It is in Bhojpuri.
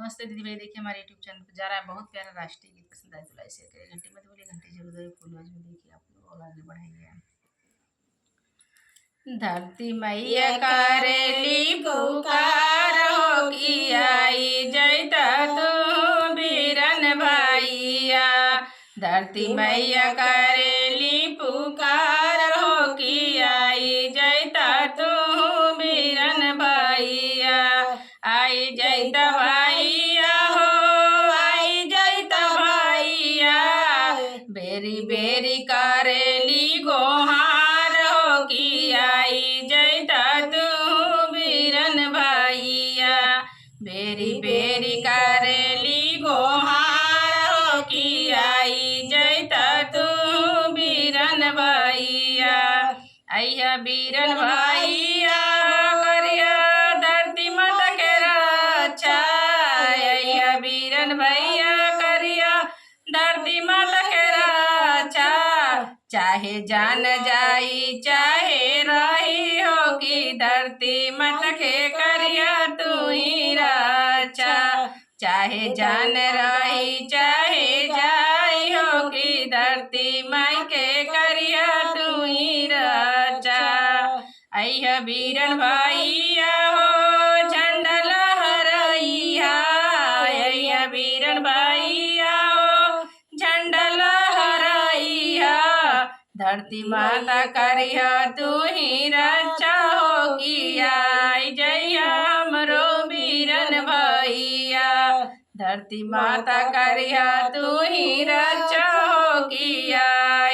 नमस्ते दीदी भाई, देखिए हमारे यूट्यूब चैनल पर जा रहा है बहुत प्यारा राष्ट्रीय गीत पसंद आए तो लाइक शेयर करें, घंटी मत बोलिए, घंटी जरूर दबाइए, फूल आज में देखिए आप लोग और आगे बढ़ाइए। धरती मैया करेली पुकार हो कि आई जैता तू बीरन भैया। धरती मैया करेली पुकार हो कि आई जैता तू बीरन भैया। आई जैता भैया हो, आई जैता भैया, बेरी बेरी करेली गोहार हो कि आई जैता तू बीरन भैया। बेरी बेरी करेली गोहार हो कि आई जैता तू बीरन भैया। अय्या बीरन भैया करिया धरती माता के रक्षा। अय्या बीरन भैया करिया धरती माता के रक्षा। चाहे जान जाई चाहे रही हो कि धरती माता के करिया तू ही रक्षा। चाहे जान रही चाहे जाई हो कि धरती माई के करिया तू ही रक्षा। अय्या बीरन भैया हो झंडा लहरैया। अय्या बीरन भैया हो झंडा लहरैया। धरती माता करिया तू ही रक्षा हो कि आई जइया हमरो बीरन भैया। धरती माता करिया तू ही रक्षा हो कि आई